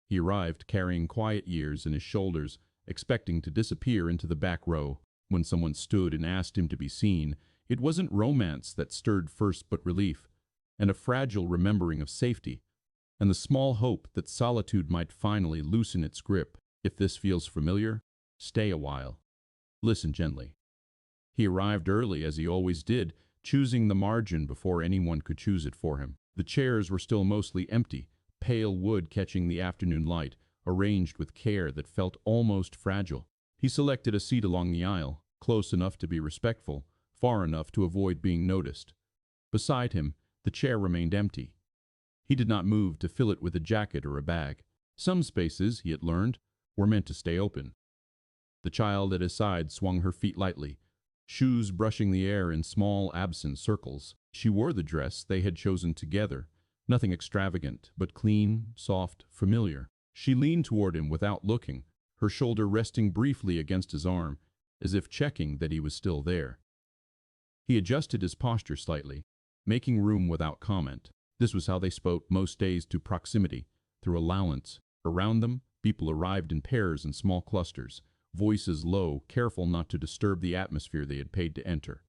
He arrived carrying quiet years in his shoulders, expecting to disappear into the back row. When someone stood and asked him to be seen, it wasn't romance that stirred first but relief, and a fragile remembering of safety, and the small hope that solitude might finally loosen its grip. If this feels familiar, stay a while. Listen gently. He arrived early, as he always did, choosing the margin before anyone could choose it for him. The chairs were still mostly empty, pale wood catching the afternoon light, arranged with care that felt almost fragile. He selected a seat along the aisle, close enough to be respectful, far enough to avoid being noticed. Beside him, the chair remained empty. He did not move to fill it with a jacket or a bag. Some spaces, he had learned, were meant to stay open. The child at his side swung her feet lightly, shoes brushing the air in small, absent circles. She wore the dress they had chosen together, nothing extravagant, but clean, soft, familiar. She leaned toward him without looking, her shoulder resting briefly against his arm, as if checking that he was still there. He adjusted his posture slightly, making room without comment. This was how they spoke most days, to proximity, through allowance. Around them, people arrived in pairs and small clusters, voices low, careful not to disturb the atmosphere they had paid to enter.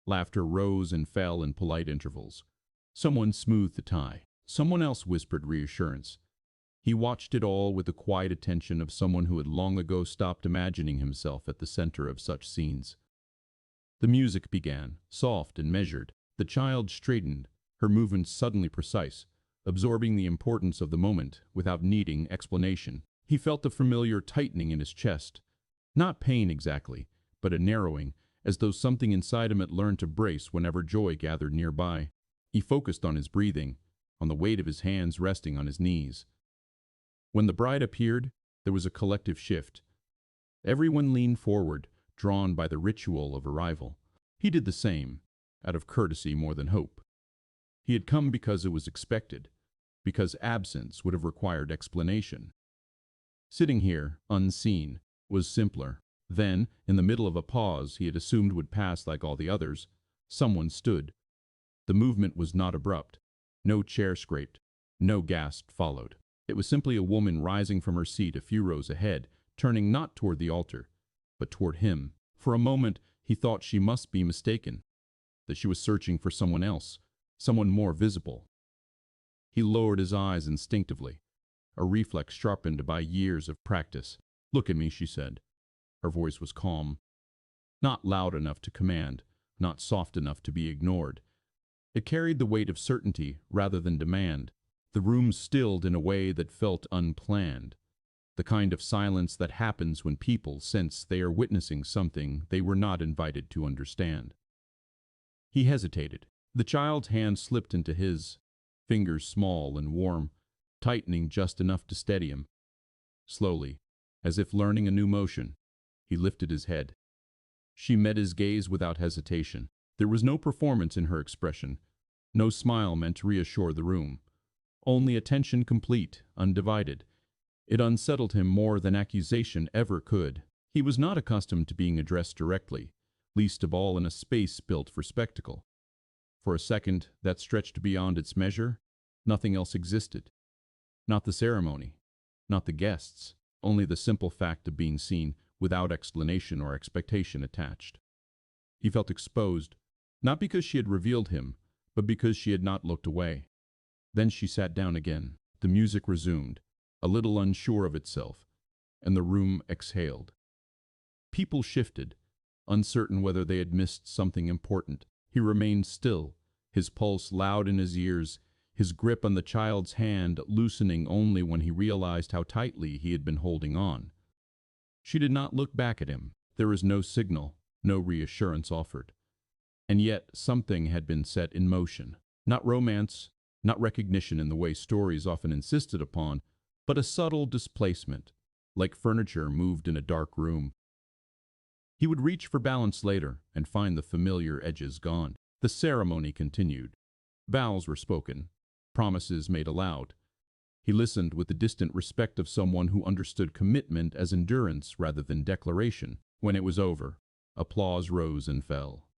Laughter rose and fell in polite intervals. Someone smoothed the tie. Someone else whispered reassurance. He watched it all with the quiet attention of someone who had long ago stopped imagining himself at the center of such scenes. The music began, soft and measured. The child straightened, her movements suddenly precise, absorbing the importance of the moment without needing explanation. He felt the familiar tightening in his chest. Not pain exactly, but a narrowing, as though something inside him had learned to brace whenever joy gathered nearby. He focused on his breathing, on the weight of his hands resting on his knees. When the bride appeared, there was a collective shift. Everyone leaned forward, drawn by the ritual of arrival. He did the same, out of courtesy more than hope. He had come because it was expected, because absence would have required explanation. Sitting here, unseen, was simpler. Then, in the middle of a pause he had assumed would pass like all the others, someone stood. The movement was not abrupt. No chair scraped. No gasp followed. It was simply a woman rising from her seat a few rows ahead, turning not toward the altar, but toward him. For a moment, he thought she must be mistaken, that she was searching for someone else, someone more visible. He lowered his eyes instinctively, a reflex sharpened by years of practice. "Look at me," she said. Her voice was calm, not loud enough to command, not soft enough to be ignored. It carried the weight of certainty rather than demand. The room stilled in a way that felt unplanned, the kind of silence that happens when people sense they are witnessing something they were not invited to understand. He hesitated. The child's hand slipped into his, fingers small and warm, tightening just enough to steady him. Slowly, as if learning a new motion, he lifted his head. She met his gaze without hesitation. There was no performance in her expression, no smile meant to reassure the room. Only attention complete, undivided. It unsettled him more than accusation ever could. He was not accustomed to being addressed directly, least of all in a space built for spectacle. For a second, that stretched beyond its measure. Nothing else existed. Not the ceremony, not the guests, only the simple fact of being seen, without explanation or expectation attached. He felt exposed, not because she had revealed him, but because she had not looked away. Then she sat down again. The music resumed, a little unsure of itself, and the room exhaled. People shifted, uncertain whether they had missed something important. He remained still, his pulse loud in his ears, his grip on the child's hand loosening only when he realized how tightly he had been holding on. She did not look back at him. There was no signal, no reassurance offered. And yet something had been set in motion. Not romance, not recognition in the way stories often insisted upon, but a subtle displacement, like furniture moved in a dark room. He would reach for balance later and find the familiar edges gone. The ceremony continued. Vows were spoken, promises made aloud. He listened with the distant respect of someone who understood commitment as endurance rather than declaration. When it was over, applause rose and fell.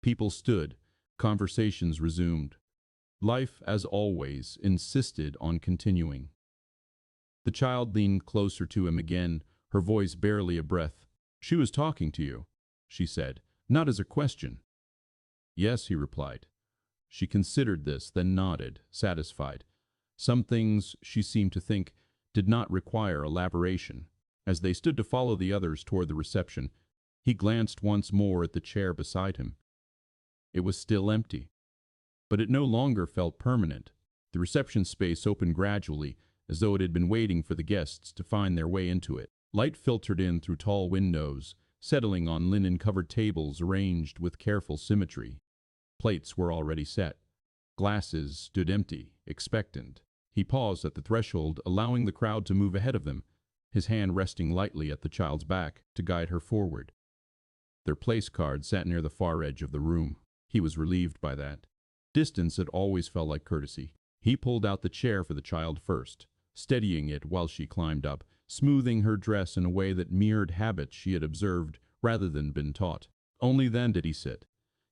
People stood, conversations resumed. Life, as always, insisted on continuing. The child leaned closer to him again, her voice barely a breath. "She was talking to you," she said, not as a question. "Yes," he replied. She considered this, then nodded, satisfied. Some things, she seemed to think, did not require elaboration. As they stood to follow the others toward the reception, he glanced once more at the chair beside him. It was still empty, but it no longer felt permanent. The reception space opened gradually, as though it had been waiting for the guests to find their way into it. Light filtered in through tall windows, settling on linen-covered tables arranged with careful symmetry. Plates were already set. Glasses stood empty, expectant. He paused at the threshold, allowing the crowd to move ahead of them, his hand resting lightly at the child's back to guide her forward. Their place cards sat near the far edge of the room. He was relieved by that. Distance had always felt like courtesy. He pulled out the chair for the child first, steadying it while she climbed up, smoothing her dress in a way that mirrored habits she had observed rather than been taught. Only then did he sit,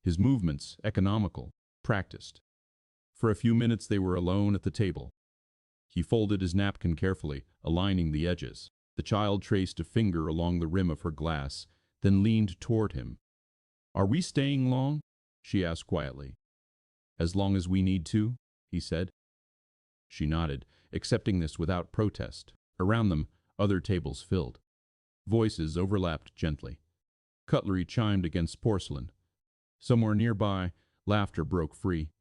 his movements economical, practiced. For a few minutes they were alone at the table. He folded his napkin carefully, aligning the edges. The child traced a finger along the rim of her glass, then leaned toward him. "Are we staying long?" she asked quietly. "As long as we need to," he said. She nodded, accepting this without protest. Around them, other tables filled. Voices overlapped gently. Cutlery chimed against porcelain. Somewhere nearby, laughter broke free,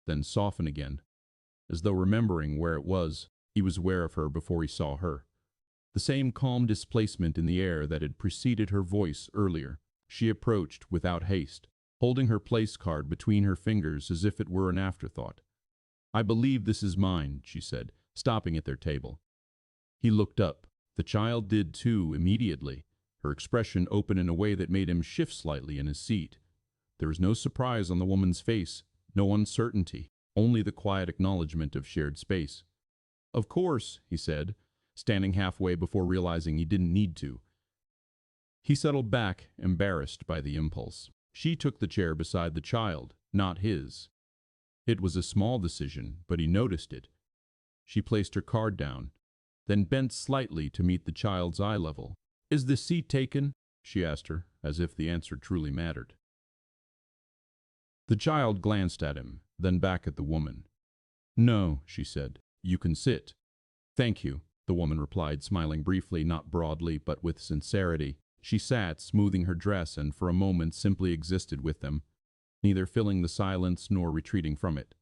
then softened again. As though remembering where it was, he was aware of her before he saw her. The same calm displacement in the air that had preceded her voice earlier. She approached without haste, holding her place card between her fingers as if it were an afterthought. "I believe this is mine," she said, stopping at their table. He looked up. The child did too, immediately, her expression open in a way that made him shift slightly in his seat. There was no surprise on the woman's face, no uncertainty, only the quiet acknowledgement of shared space. "Of course," he said, standing halfway before realizing he didn't need to. He settled back, embarrassed by the impulse. She took the chair beside the child, not his. It was a small decision, but he noticed it. She placed her card down, then bent slightly to meet the child's eye level. "Is the seat taken?" she asked her, as if the answer truly mattered. The child glanced at him, then back at the woman. "No," she said. "You can sit." "Thank you," the woman replied, smiling briefly, not broadly, but with sincerity. She sat, smoothing her dress, and for a moment simply existed with them, neither filling the silence nor retreating from it.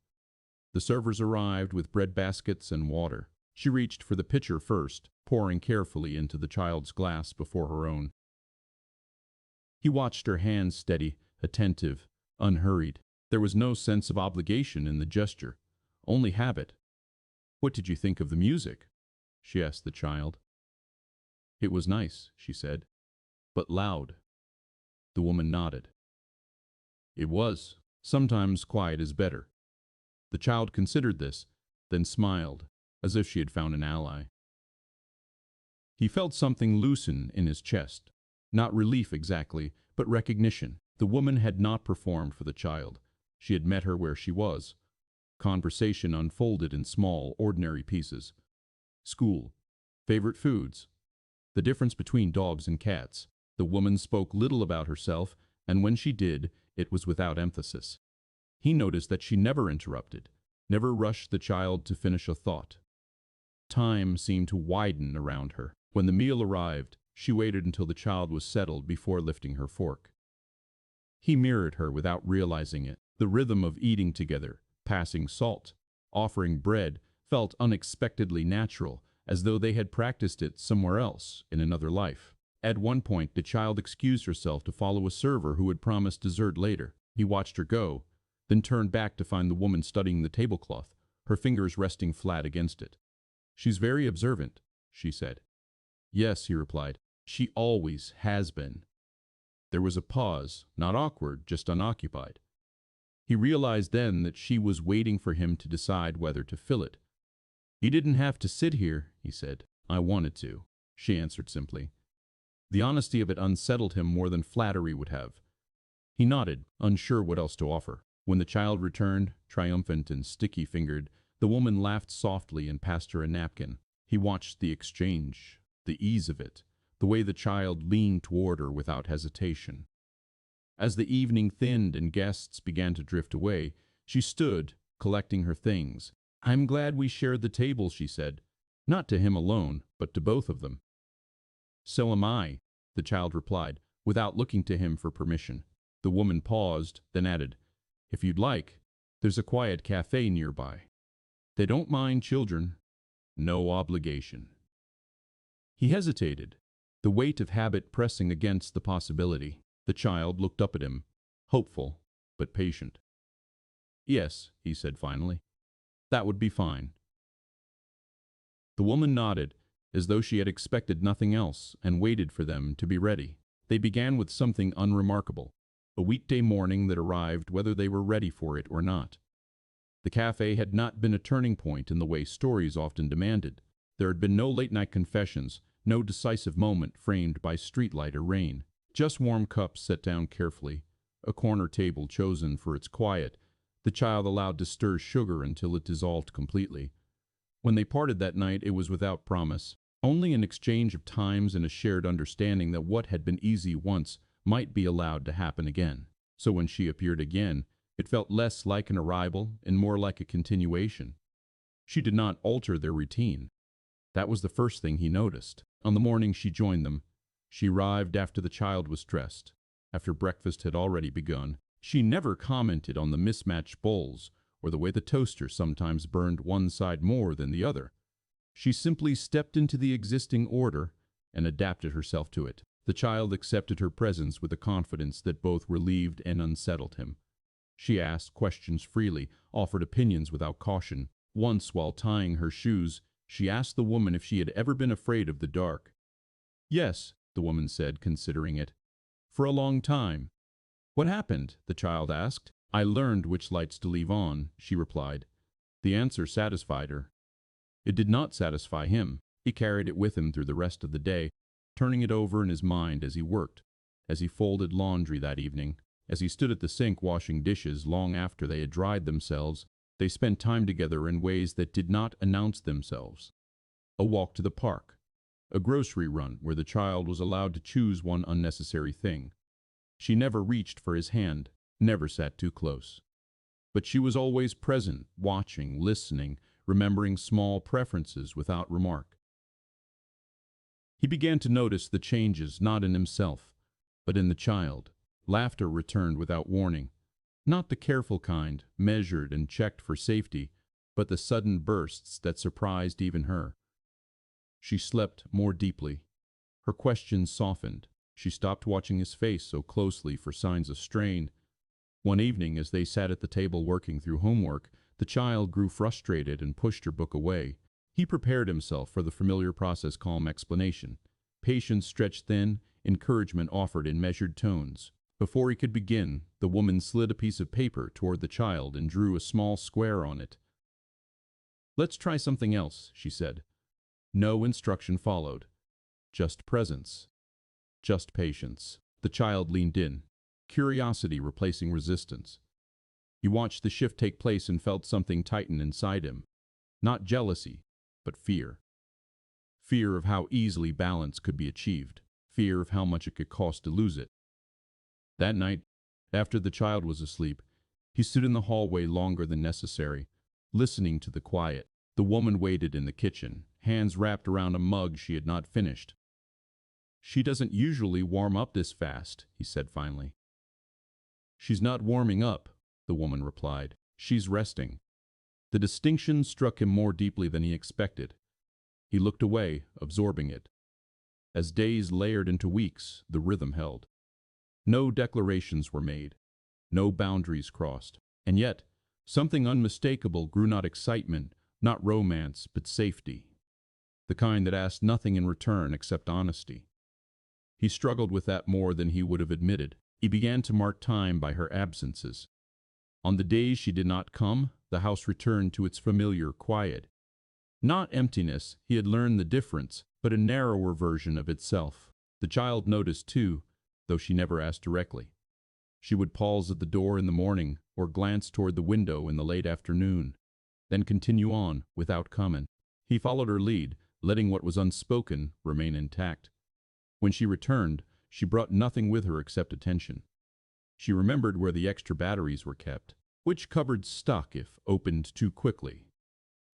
The servers arrived with bread baskets and water. She reached for the pitcher first, pouring carefully into the child's glass before her own. He watched her hands steady, attentive, unhurried. There was no sense of obligation in the gesture, only habit. "What did you think of the music?" she asked the child. "It was nice," she said, "but loud." The woman nodded. "It was. Sometimes quiet is better." The child considered this, then smiled, as if she had found an ally. He felt something loosen in his chest. Not relief exactly, but recognition. The woman had not performed for the child. She had met her where she was. Conversation unfolded in small, ordinary pieces. School. Favorite foods. The difference between dogs and cats. The woman spoke little about herself, and when she did, it was without emphasis. He noticed that she never interrupted, never rushed the child to finish a thought. Time seemed to widen around her. When the meal arrived, she waited until the child was settled before lifting her fork. He mirrored her without realizing it. The rhythm of eating together, passing salt, offering bread, felt unexpectedly natural, as though they had practiced it somewhere else in another life. At one point, the child excused herself to follow a server who had promised dessert later. He watched her go, then turned back to find the woman studying the tablecloth, her fingers resting flat against it. "She's very observant," she said. "Yes," he replied. "She always has been." There was a pause, not awkward, just unoccupied. He realized then that she was waiting for him to decide whether to fill it. "You didn't have to sit here," he said. "I wanted to," she answered simply. The honesty of it unsettled him more than flattery would have. He nodded, unsure what else to offer. When the child returned, triumphant and sticky-fingered, the woman laughed softly and passed her a napkin. He watched the exchange, the ease of it, the way the child leaned toward her without hesitation. As the evening thinned and guests began to drift away, she stood, collecting her things. "I'm glad we shared the table," she said, not to him alone, but to both of them. "So am I," the child replied, without looking to him for permission. The woman paused, then added, "If you'd like, there's a quiet cafe nearby. They don't mind children. No obligation." He hesitated, the weight of habit pressing against the possibility. The child looked up at him, hopeful, but patient. "Yes," he said finally. "That would be fine." The woman nodded, as though she had expected nothing else, and waited for them to be ready. They began with something unremarkable, a weekday morning that arrived whether they were ready for it or not. The cafe had not been a turning point in the way stories often demanded. There had been no late-night confessions, no decisive moment framed by streetlight or rain. Just warm cups set down carefully, a corner table chosen for its quiet, the child allowed to stir sugar until it dissolved completely. When they parted that night, it was without promise, only an exchange of times and a shared understanding that what had been easy once might be allowed to happen again. So when she appeared again, it felt less like an arrival and more like a continuation. She did not alter their routine. That was the first thing he noticed. On the morning she joined them, she arrived after the child was dressed, after breakfast had already begun. She never commented on the mismatched bowls or the way the toaster sometimes burned one side more than the other. She simply stepped into the existing order and adapted herself to it. The child accepted her presence with a confidence that both relieved and unsettled him. She asked questions freely, offered opinions without caution. Once, while tying her shoes, she asked the woman if she had ever been afraid of the dark. "Yes," the woman said, considering it. "For a long time." "What happened?" the child asked. "I learned which lights to leave on," she replied. The answer satisfied her. It did not satisfy him. He carried it with him through the rest of the day, turning it over in his mind as he worked, as he folded laundry that evening, as he stood at the sink washing dishes long after they had dried themselves. They spent time together in ways that did not announce themselves. A walk to the park, a grocery run where the child was allowed to choose one unnecessary thing. She never reached for his hand, never sat too close. But she was always present, watching, listening, remembering small preferences without remark. He began to notice the changes not in himself, but in the child. Laughter returned without warning. Not the careful kind, measured and checked for safety, but the sudden bursts that surprised even her. She slept more deeply. Her questions softened. She stopped watching his face so closely for signs of strain. One evening, as they sat at the table working through homework, the child grew frustrated and pushed her book away. He prepared himself for the familiar process: calm explanation. Patience stretched thin, encouragement offered in measured tones. Before he could begin, the woman slid a piece of paper toward the child and drew a small square on it. "Let's try something else," she said. No instruction followed. Just presence. Just patience. The child leaned in, curiosity replacing resistance. He watched the shift take place and felt something tighten inside him. Not jealousy, but fear. Fear of how easily balance could be achieved. Fear of how much it could cost to lose it. That night, after the child was asleep, he stood in the hallway longer than necessary, listening to the quiet. The woman waited in the kitchen, hands wrapped around a mug she had not finished. "She doesn't usually warm up this fast," he said finally. "She's not warming up," the woman replied. "She's resting." The distinction struck him more deeply than he expected. He looked away, absorbing it. As days layered into weeks, the rhythm held. No declarations were made, no boundaries crossed, and yet something unmistakable grew, not excitement, not romance, but safety. The kind that asked nothing in return except honesty. He struggled with that more than he would have admitted. He began to mark time by her absences. On the days she did not come, the house returned to its familiar quiet. Not emptiness, he had learned the difference, but a narrower version of itself. The child noticed too, though she never asked directly. She would pause at the door in the morning, or glance toward the window in the late afternoon, then continue on, without comment. He followed her lead, letting what was unspoken remain intact. When she returned, she brought nothing with her except attention. She remembered where the extra batteries were kept, which cupboard stuck if opened too quickly,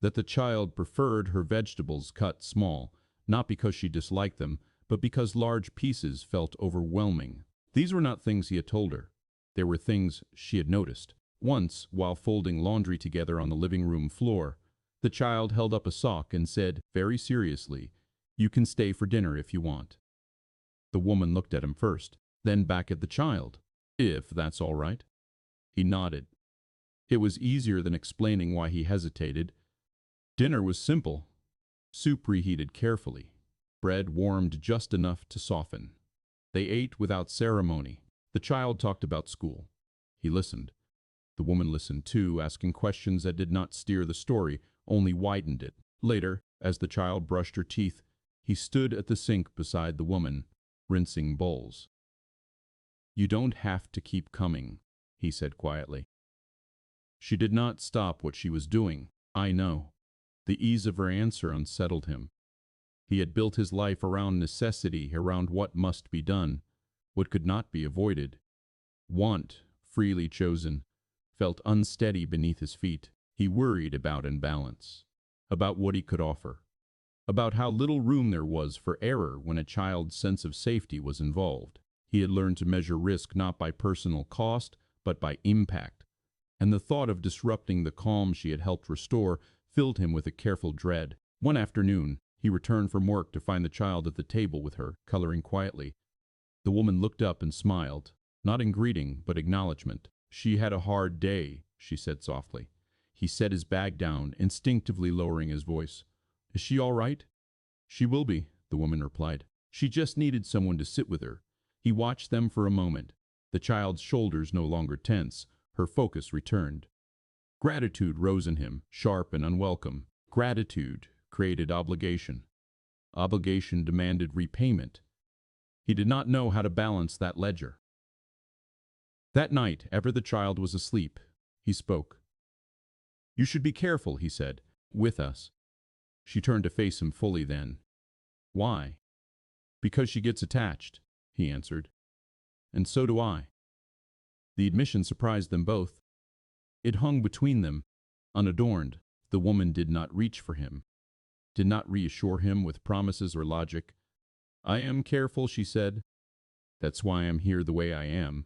that the child preferred her vegetables cut small, not because she disliked them, but because large pieces felt overwhelming. These were not things he had told her. They were things she had noticed. Once, while folding laundry together on the living room floor, the child held up a sock and said, very seriously, "You can stay for dinner if you want." The woman looked at him first, then back at the child. "If that's all right." He nodded. It was easier than explaining why he hesitated. Dinner was simple. Soup reheated carefully. Bread warmed just enough to soften. They ate without ceremony. The child talked about school. He listened. The woman listened too, asking questions that did not steer the story, only widened it. Later, as the child brushed her teeth, he stood at the sink beside the woman, rinsing bowls. "You don't have to keep coming," he said quietly. She did not stop what she was doing. "I know." The ease of her answer unsettled him. He had built his life around necessity, around what must be done, what could not be avoided. Want, freely chosen, felt unsteady beneath his feet. He worried about imbalance, about what he could offer, about how little room there was for error when a child's sense of safety was involved. He had learned to measure risk not by personal cost, but by impact, and the thought of disrupting the calm she had helped restore filled him with a careful dread. One afternoon, he returned from work to find the child at the table with her, coloring quietly. The woman looked up and smiled, not in greeting, but acknowledgement. "She had a hard day," she said softly. He set his bag down, instinctively lowering his voice. "Is she all right?" "She will be," the woman replied. She just needed someone to sit with her. He watched them for a moment. The child's shoulders no longer tense. Her focus returned. Gratitude rose in him, sharp and unwelcome. Gratitude created obligation. Obligation demanded repayment. He did not know how to balance that ledger. That night, after the child was asleep, he spoke. "You should be careful," he said, "with us." She turned to face him fully then. "Why?" "Because she gets attached," he answered. "And so do I." The admission surprised them both. It hung between them, unadorned. The woman did not reach for him, did not reassure him with promises or logic. "I am careful," she said. "That's why I'm here the way I am."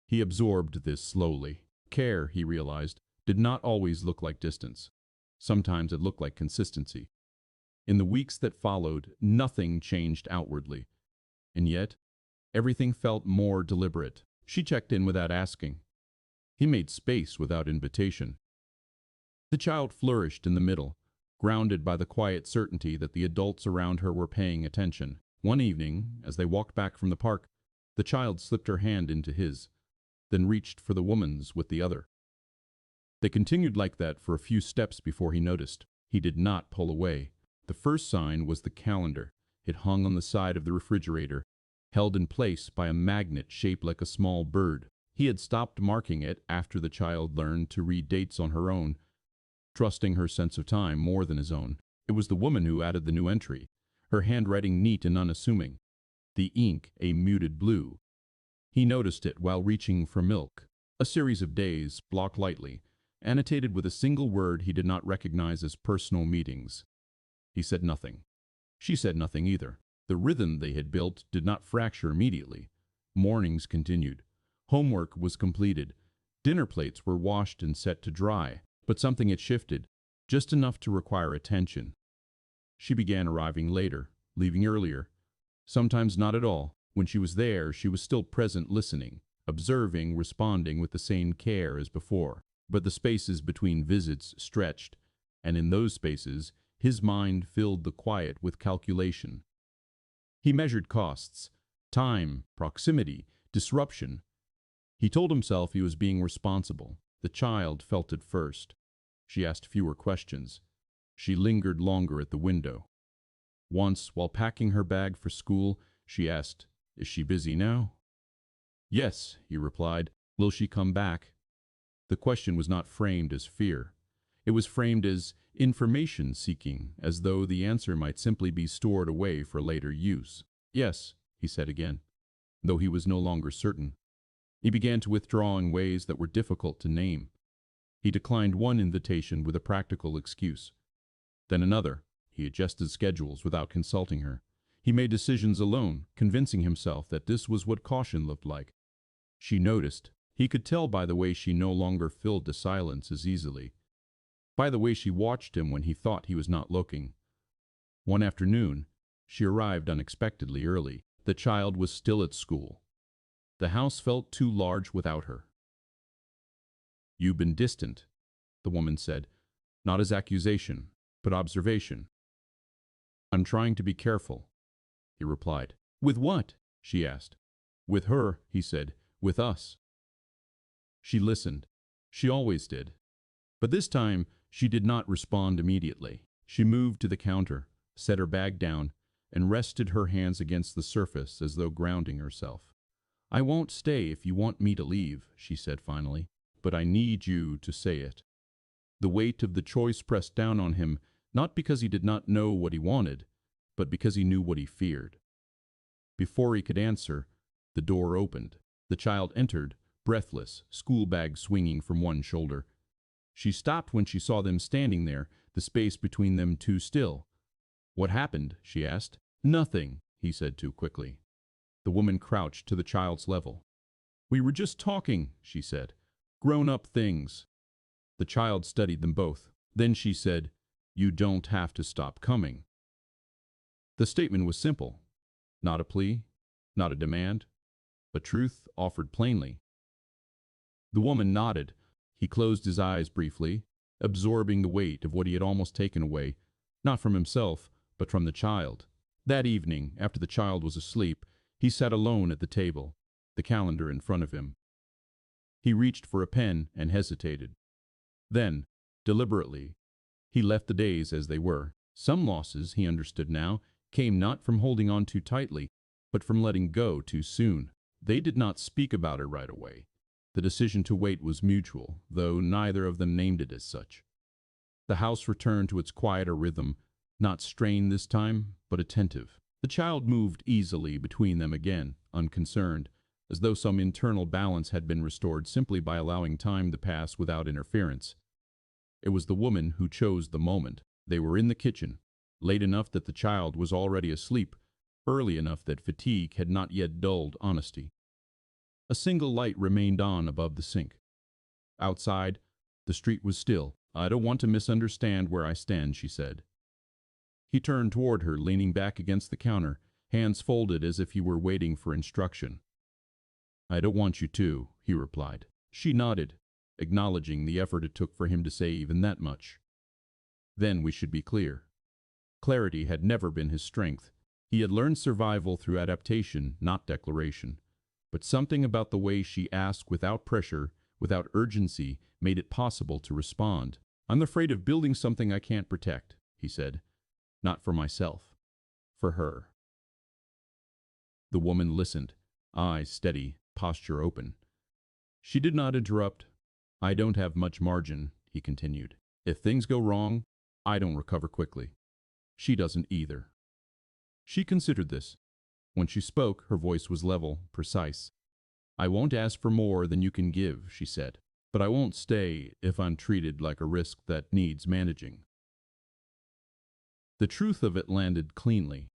He absorbed this slowly. Care, he realized, did not always look like distance. Sometimes it looked like consistency. In the weeks that followed, nothing changed outwardly. And yet, everything felt more deliberate. She checked in without asking. He made space without invitation. The child flourished in the middle, grounded by the quiet certainty that the adults around her were paying attention. One evening, as they walked back from the park, the child slipped her hand into his, then reached for the woman's with the other. They continued like that for a few steps before he noticed. He did not pull away. The first sign was the calendar. It hung on the side of the refrigerator, held in place by a magnet shaped like a small bird. He had stopped marking it after the child learned to read dates on her own, trusting her sense of time more than his own. It was the woman who added the new entry, her handwriting neat and unassuming, the ink a muted blue. He noticed it while reaching for milk. A series of days, blocked lightly, annotated with a single word he did not recognize as personal meetings. He said nothing. She said nothing either. The rhythm they had built did not fracture immediately. Mornings continued. Homework was completed. Dinner plates were washed and set to dry. But something had shifted, just enough to require attention. She began arriving later, leaving earlier. Sometimes not at all. When she was there, she was still present, listening, observing, responding with the same care as before. But the spaces between visits stretched, and in those spaces, his mind filled the quiet with calculation. He measured costs, time, proximity, disruption. He told himself he was being responsible. The child felt it first. She asked fewer questions. She lingered longer at the window. Once, while packing her bag for school, she asked, "Is she busy now?" "Yes," he replied. "Will she come back?" The question was not framed as fear. It was framed as, information seeking, as though the answer might simply be stored away for later use. Yes, he said again, though he was no longer certain. He began to withdraw in ways that were difficult to name. He declined one invitation with a practical excuse. Then another. He adjusted schedules without consulting her. He made decisions alone, convincing himself that this was what caution looked like. She noticed. He could tell by the way she no longer filled the silence as easily. By the way she watched him when he thought he was not looking. One afternoon, she arrived unexpectedly early. The child was still at school. The house felt too large without her. "You've been distant," the woman said, not as accusation, but observation. "I'm trying to be careful," he replied. "With what?" she asked. "With her," he said. "With us." She listened. She always did. But this time, she did not respond immediately. She moved to the counter, set her bag down, and rested her hands against the surface as though grounding herself. "I won't stay if you want me to leave," she said finally, "but I need you to say it." The weight of the choice pressed down on him, not because he did not know what he wanted, but because he knew what he feared. Before he could answer, the door opened. The child entered, breathless, school bag swinging from one shoulder. She stopped when she saw them standing there, the space between them too still. "What happened?" she asked. "Nothing," he said too quickly. The woman crouched to the child's level. "We were just talking," she said. "Grown-up things." The child studied them both. Then she said, "You don't have to stop coming." The statement was simple. Not a plea, not a demand, but truth offered plainly. The woman nodded. He closed his eyes briefly, absorbing the weight of what he had almost taken away, not from himself, but from the child. That evening, after the child was asleep, he sat alone at the table, the calendar in front of him. He reached for a pen and hesitated. Then, deliberately, he left the days as they were. Some losses, he understood now, came not from holding on too tightly, but from letting go too soon. They did not speak about it right away. The decision to wait was mutual, though neither of them named it as such. The house returned to its quieter rhythm, not strained this time, but attentive. The child moved easily between them again, unconcerned, as though some internal balance had been restored simply by allowing time to pass without interference. It was the woman who chose the moment. They were in the kitchen, late enough that the child was already asleep, early enough that fatigue had not yet dulled honesty. A single light remained on above the sink. Outside, the street was still. "I don't want to misunderstand where I stand," she said. He turned toward her, leaning back against the counter, hands folded as if he were waiting for instruction. "I don't want you to," he replied. She nodded, acknowledging the effort it took for him to say even that much. Then we should be clear. Clarity had never been his strength. He had learned survival through adaptation, not declaration. But something about the way she asked without pressure, without urgency, made it possible to respond. "I'm afraid of building something I can't protect," he said. "Not for myself. For her." The woman listened, eyes steady, posture open. She did not interrupt. "I don't have much margin," he continued. "If things go wrong, I don't recover quickly. She doesn't either." She considered this. When she spoke, her voice was level, precise. "I won't ask for more than you can give," she said. "But I won't stay if I'm treated like a risk that needs managing." The truth of it landed cleanly.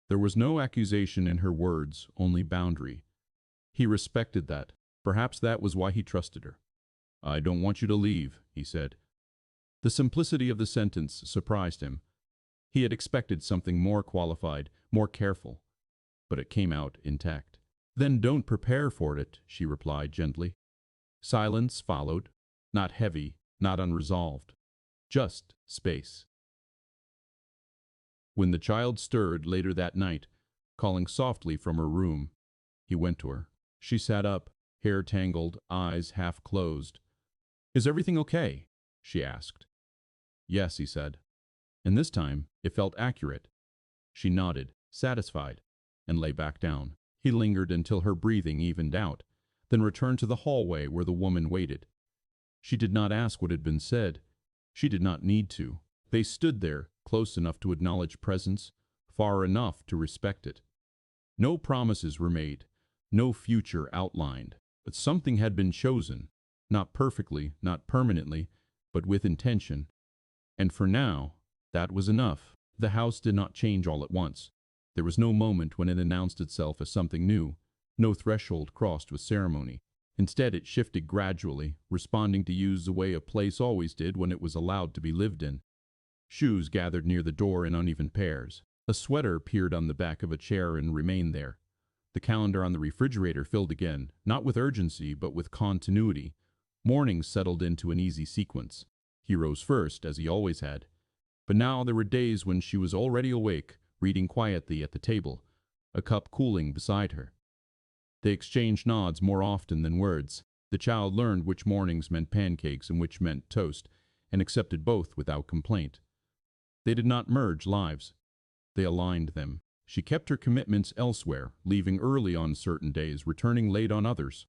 There was no accusation in her words, only boundary. He respected that. Perhaps that was why he trusted her. "I don't want you to leave," he said. The simplicity of the sentence surprised him. He had expected something more qualified, more careful, but it came out intact. "Then don't prepare for it," she replied gently. Silence followed, not heavy, not unresolved, just space. When the child stirred later that night, calling softly from her room, he went to her. She sat up, hair tangled, eyes half closed. "Is everything okay?" she asked. "Yes," he said. And this time, it felt accurate. She nodded, satisfied, and lay back down. He lingered until her breathing evened out, then returned to the hallway where the woman waited. She did not ask what had been said. She did not need to. They stood there, close enough to acknowledge presence, far enough to respect it. No promises were made, no future outlined, but something had been chosen, not perfectly, not permanently, but with intention. And for now, that was enough. The house did not change all at once. There was no moment when it announced itself as something new, no threshold crossed with ceremony. Instead, it shifted gradually, responding to use the way a place always did when it was allowed to be lived in. Shoes gathered near the door in uneven pairs. A sweater peered on the back of a chair and remained there. The calendar on the refrigerator filled again, not with urgency, but with continuity. Mornings settled into an easy sequence. He rose first, as he always had. But now there were days when she was already awake, reading quietly at the table, a cup cooling beside her. They exchanged nods more often than words. The child learned which mornings meant pancakes and which meant toast, and accepted both without complaint. They did not merge lives. They aligned them. She kept her commitments elsewhere, leaving early on certain days, returning late on others.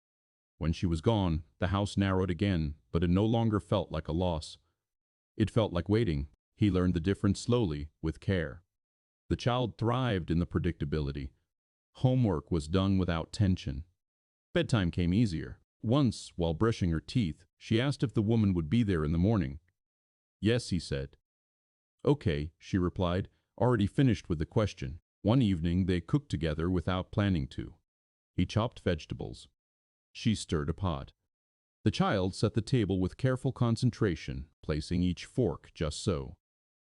When she was gone, the house narrowed again, but it no longer felt like a loss. It felt like waiting. He learned the difference slowly, with care. The child thrived in the predictability. Homework was done without tension. Bedtime came easier. Once, while brushing her teeth, she asked if the woman would be there in the morning. Yes, he said. Okay, she replied, already finished with the question. One evening they cooked together without planning to. He chopped vegetables. She stirred a pot. The child set the table with careful concentration, placing each fork just so.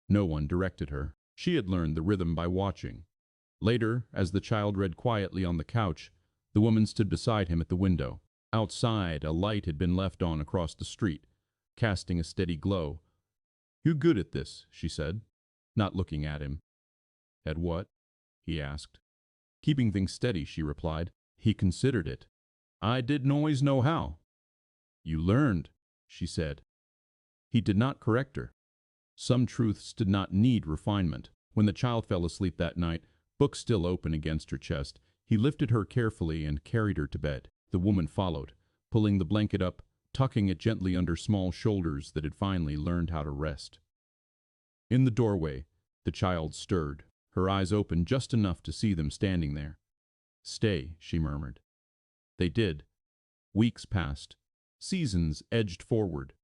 No one directed her. She had learned the rhythm by watching. Later, as the child read quietly on the couch, the woman stood beside him at the window. Outside, a light had been left on across the street, casting a steady glow. "You good at this," she said, not looking at him. "At what?" he asked. "Keeping things steady," she replied. He considered it. "I didn't always know how." "You learned," she said. He did not correct her. Some truths did not need refinement. When the child fell asleep that night, book still open against her chest, he lifted her carefully and carried her to bed. The woman followed, pulling the blanket up, tucking it gently under small shoulders that had finally learned how to rest. In the doorway, the child stirred, her eyes open just enough to see them standing there. "Stay," she murmured. They did. Weeks passed. Seasons edged forward.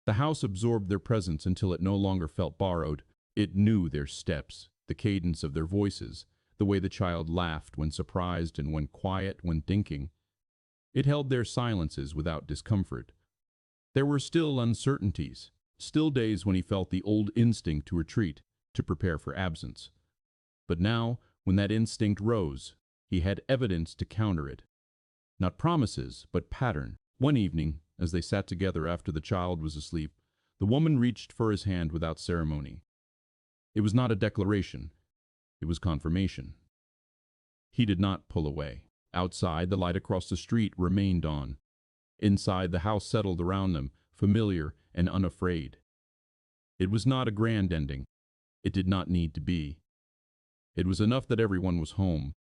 The house absorbed their presence until it no longer felt borrowed. It knew their steps, the cadence of their voices, the way the child laughed when surprised and when quiet when thinking. It held their silences without discomfort. There were still uncertainties, still days when he felt the old instinct to retreat, to prepare for absence. But now, when that instinct rose, he had evidence to counter it. Not promises, but pattern. One evening, as they sat together after the child was asleep, the woman reached for his hand without ceremony. It was not a declaration. It was confirmation. He did not pull away. Outside, the light across the street remained on. Inside, the house settled around them, familiar and unafraid. It was not a grand ending. It did not need to be. It was enough that everyone was home,